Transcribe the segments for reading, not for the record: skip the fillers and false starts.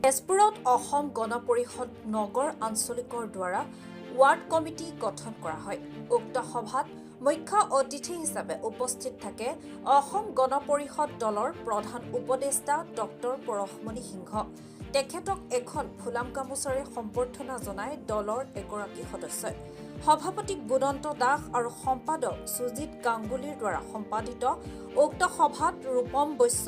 তেজপুৰত অসম গণ পৰিষদ নগৰ আঞ্চলিকৰ দ্বাৰা ৱাৰ্ড কমিটি গঠন কৰা হয়। উক্ত সভাত মুখ্য অতিথি হিচাপে উপস্থিত থাকে অসম গণ পৰিষদ দলৰ প্ৰধান উপদেষ্টা ডক্টৰ পৰশমণি সিংহ। তেখেতক এখন ফুলাম গামোচাৰে সম্বৰ্ধনা জনাই দলৰ এগৰাকী সদস্যই। সভাপতি বুদন্ত দাস আৰু সম্পাদক সুজিত গাংগুলীৰ দ্বাৰা সম্পাদিত উক্ত সভাত ৰূপম বৈশ্য,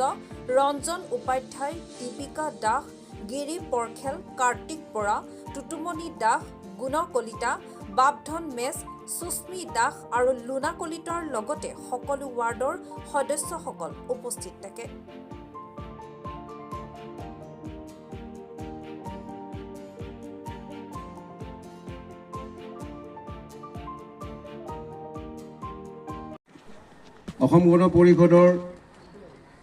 ৰঞ্জন উপাধ্যায়, দীপিকা দাস, গিৰি পৰখেল, কাৰ্তিক বৰা, টুটুমণি দাস, গুণ কলিতা, বাপধন মেছ, সুস্মি দাস আৰু লুনা কলিতাৰ লগতে সকলো ৱাৰ্ডৰ সদস্যসকল উপস্থিত থাকে। অসম গণ পৰিষদৰ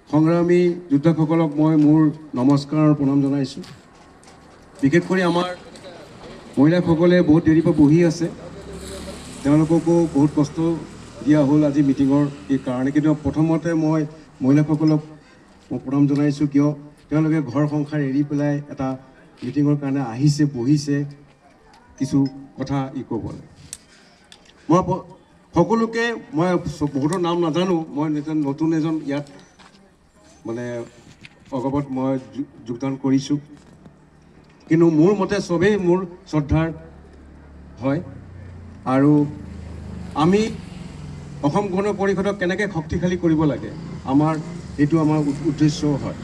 সংগ্ৰামী যোদ্ধাসকলক মই মোৰ নমস্কাৰ আৰু প্ৰণাম জনাইছোঁ। বিশেষ কৰি আমাৰ মহিলাসকলে বহুত দেৰিৰ পৰা বহি আছে, তেওঁলোককো বহুত কষ্ট দিয়া হ'ল আজি মিটিঙৰ এই কাৰণে। কিন্তু প্ৰথমতে মই মহিলাসকলক প্ৰণাম জনাইছোঁ, কিয় তেওঁলোকে ঘৰ সংসাৰ এৰি পেলাই এটা মিটিঙৰ কাৰণে আহিছে, বহিছে কিছু কথা ক'বলৈ। মই সকলোকে মই বহুতৰ নাম নাজানো, মই নতুন এজন ইয়াত মানে অগবত মই যোগদান কৰিছোঁ, কিন্তু মোৰ মতে চবেই মোৰ শ্ৰদ্ধাৰ হয়। আৰু আমি অসম গণ পৰিষদক কেনেকৈ শক্তিশালী কৰিব লাগে, এইটো আমাৰ উদ্দেশ্য হয়।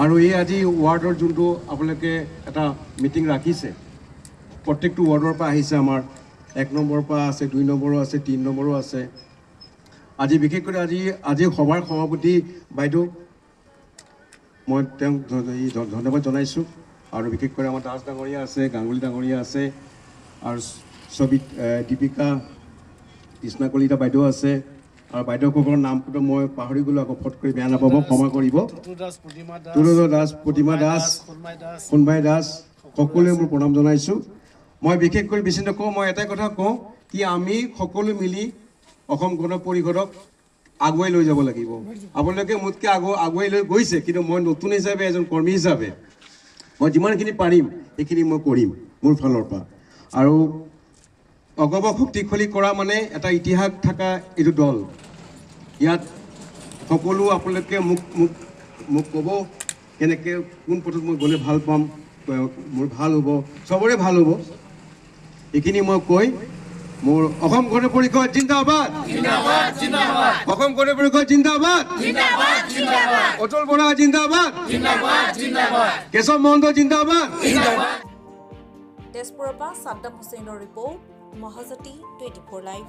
আৰু এই আজি ৱাৰ্ডৰ যোনটো আপোনালোকে এটা মিটিং ৰাখিছে, প্ৰত্যেকটো ৱাৰ্ডৰ পৰা আহিছে, আমাৰ 1 নম্বৰৰ পৰা আছে, 2 নম্বৰো আছে, 3 নম্বৰো আছে। আজি বিশেষকৈ আজি সভাৰ সভাপতি বাইদেউ, মই তেওঁক ধন্যবাদ জনাইছোঁ। আৰু বিশেষকৈ আমাৰ দাস ডাঙৰীয়া আছে, গাংগুলী ডাঙৰীয়া আছে, আৰু দীপিকা কৃষ্ণা কলিতা বাইদেউ আছে। আৰু বাইদেউসকলৰ নামটো মই পাহৰি গ'লোঁ, আকৌ ফট কৰি বেয়া নাপাব, ক্ষমা কৰিব। তুলুদা দাস, প্ৰতিমা দাস, সোণবাই দাস, সকলোৱে মোৰ প্ৰণাম জনাইছোঁ। মই বিশেষ কৰি বেছি নকওঁ, মই এটাই কথা কওঁ কি আমি সকলো মিলি অসম গণ পৰিষদক আগুৱাই লৈ যাব লাগিব। আপোনালোকে মোতকৈ আগুৱাই লৈ গৈছে, কিন্তু মই নতুন হিচাপে এজন কৰ্মী হিচাপে মই যিমানখিনি পাৰিম সেইখিনি মই কৰিম মোৰ ফালৰ পৰা। আৰু অগবক শক্তিশালী কৰা মানে এটা ইতিহাস থকা এইটো দল। ইয়াত সকলো আপোনালোকে মোক ক'ব কেনেকৈ কোন পথত মই গ'লে ভাল পাম, মোৰ ভাল হ'ব, চবৰে ভাল হ'ব। এইখিনি মই কৈ মোৰ অসম গণ পৰিষদ জিন্দাবাদ, অসম গণ পৰিষদ জিন্দাবাদ, অতুল বৰা জিন্দাবাদ, কেশৱ মহন্ত জিন্দাবাদ। তেজপুৰৰ পৰা সাদ্দাম হুছেইনৰ ৰিপৰ্ট, মহাজ্যোতি 24 লাইভ।